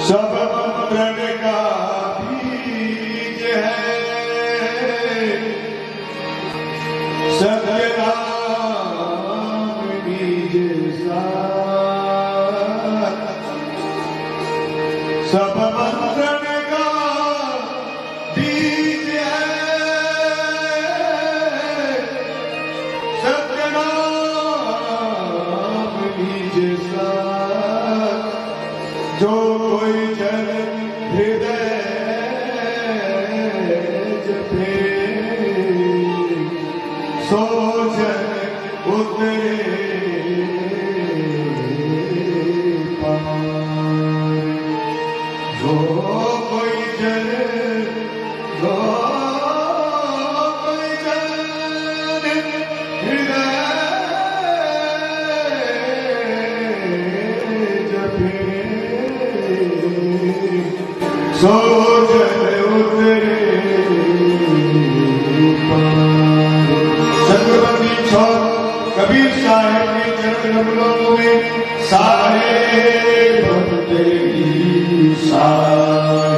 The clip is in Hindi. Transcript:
सब मंत्रण का बीज है सत्य नाम बीज सार। सब मंत्रण का बीज है सत्य नाम बीज सार। जो कोई जन हृदय जपे सो जन उतरे पार। जो कोई जन सो जन उतरे पार। सतगुरु छोड़ कबीर साहेब के चरण कमलों में सारे भक्त की सार।